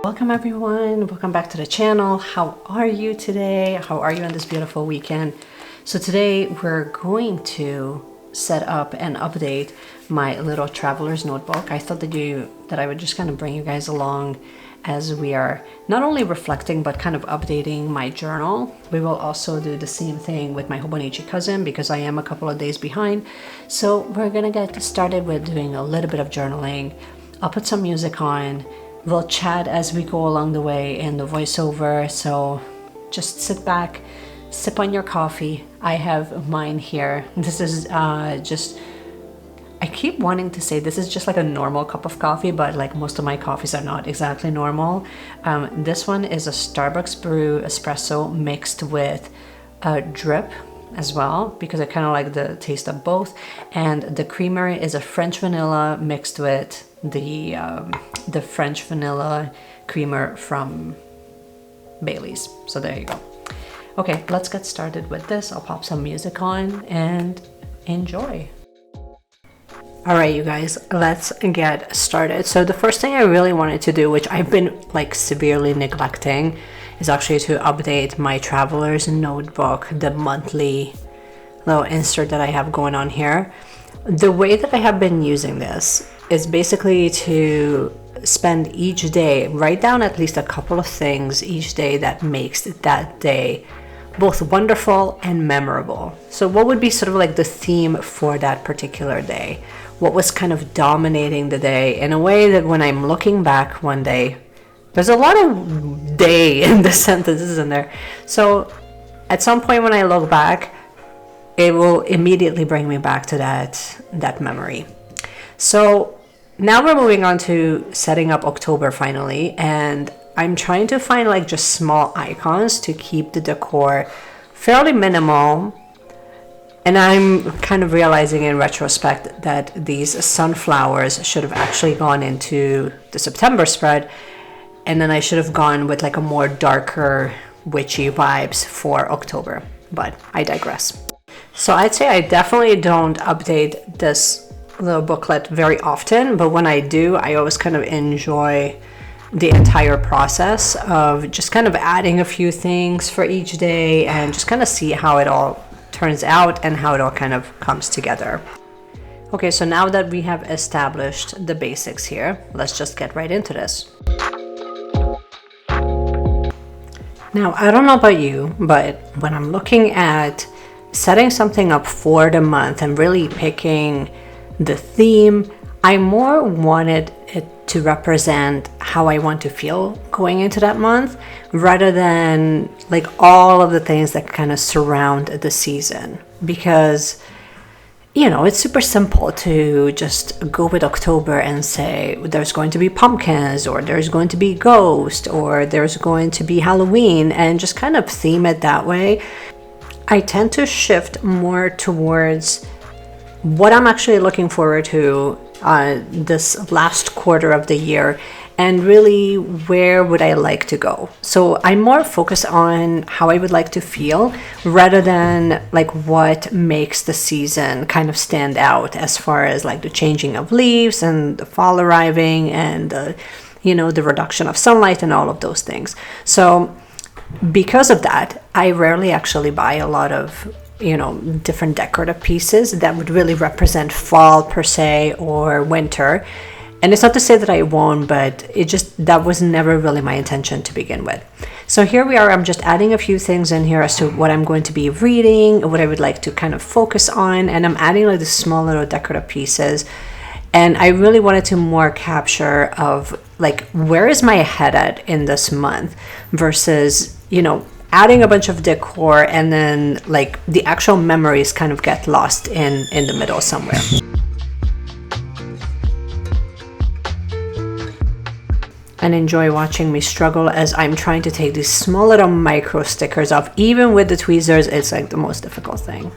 Welcome everyone, welcome back to the channel. How are you today? How are you on this beautiful weekend? So today we're going to set up and update my little traveler's notebook. I thought that I would just kind of bring you guys along as we are not only reflecting but kind of updating my journal. We will also do the same thing with my Hobonichi cousin because I am a couple of days behind. So we're gonna get started with doing a little bit of journaling. I'll put some music on. We'll chat as we go along the way in the voiceover. So just sit back, sip on your coffee. I have mine here. This is I keep wanting to say this is just like a normal cup of coffee, but like most of my coffees are not exactly normal. This one is a Starbucks brew espresso mixed with a drip as well, because I kind of like the taste of both. And the creamer is a French vanilla mixed with the French vanilla creamer from Bailey's. So there you go. Okay, let's get started with this. I'll pop some music on and enjoy. All right, you guys, let's get started. So the first thing I really wanted to do, which I've been like severely neglecting, is actually to update my traveler's notebook, the monthly little insert that I have going on here. The way that I have been using this is basically to spend each day, write down at least a couple of things each day that makes that day both wonderful and memorable. So what would be sort of like the theme for that particular day? What was kind of dominating the day in a way that when I'm looking back one day, there's a lot of day in the sentences in there. So at some point when I look back, it will immediately bring me back to that memory. So now we're moving on to setting up October finally, and I'm trying to find like just small icons to keep the decor fairly minimal. And I'm kind of realizing in retrospect that these sunflowers should have actually gone into the September spread, and then I should have gone with like a more darker witchy vibes for October, but I digress. So I'd say I definitely don't update this little booklet very often, but when I do, I always kind of enjoy the entire process of just kind of adding a few things for each day and just kind of see how it all turns out and how it all kind of comes together. Okay, so now that we have established the basics here, let's just get right into this. Now, I don't know about you, but when I'm looking at setting something up for the month and really picking the theme, I more wanted it to represent how I want to feel going into that month rather than like all of the things that kind of surround the season. Because, you know, it's super simple to just go with October and say there's going to be pumpkins, or there's going to be ghosts, or there's going to be Halloween, and just kind of theme it that way. I tend to shift more towards what I'm actually looking forward to this last quarter of the year, and really where would I like to go. So I'm more focused on how I would like to feel rather than like what makes the season kind of stand out, as far as like the changing of leaves and the fall arriving and the reduction of sunlight and all of those things. So because of that, I rarely actually buy a lot of different decorative pieces that would really represent fall per se or winter. And it's not to say that I won't, but that was never really my intention to begin with. So here we are. I'm just adding a few things in here as to what I'm going to be reading, what I would like to kind of focus on, and I'm adding like the small little decorative pieces. And I really wanted to more capture of like, where is my head at in this month versus, adding a bunch of decor and then like the actual memories kind of get lost in the middle somewhere. And enjoy watching me struggle as I'm trying to take these small little micro stickers off. Even with the tweezers, it's like the most difficult thing.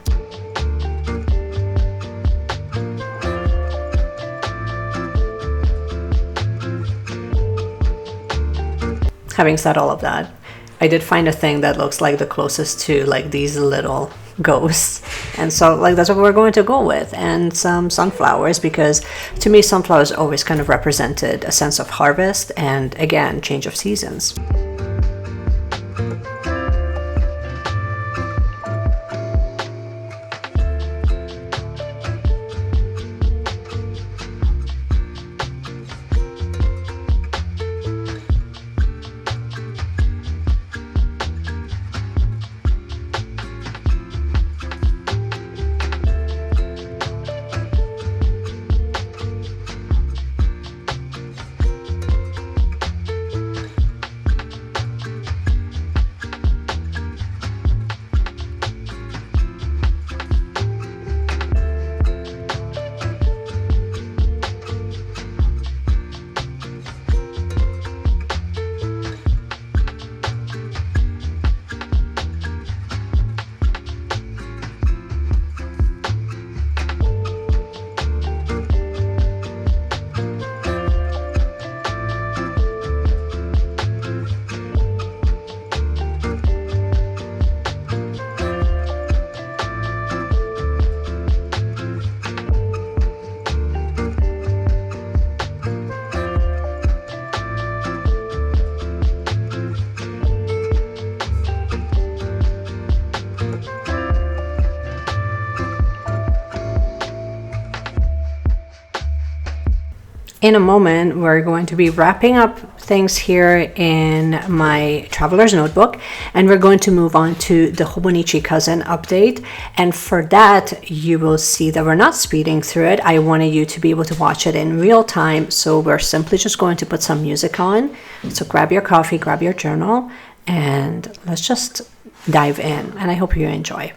Having said all of that, I did find a thing that looks like the closest to like these little goes. And so like that's what we're going to go with, and some sunflowers, because to me sunflowers always kind of represented a sense of harvest and, again, change of seasons. In a moment, we're going to be wrapping up things here in my traveler's notebook, and we're going to move on to the Hobonichi cousin update. And for that, you will see that we're not speeding through it. I wanted you to be able to watch it in real time, so we're simply just going to put some music on. So grab your coffee, grab your journal, and let's just dive in, and I hope you enjoy.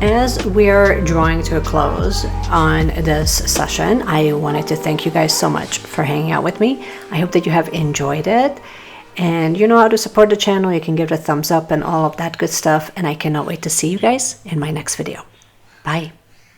As we're drawing to a close on this session, I wanted to thank you guys so much for hanging out with me. I hope that you have enjoyed it. And you know how to support the channel. You can give it a thumbs up and all of that good stuff. And I cannot wait to see you guys in my next video. Bye.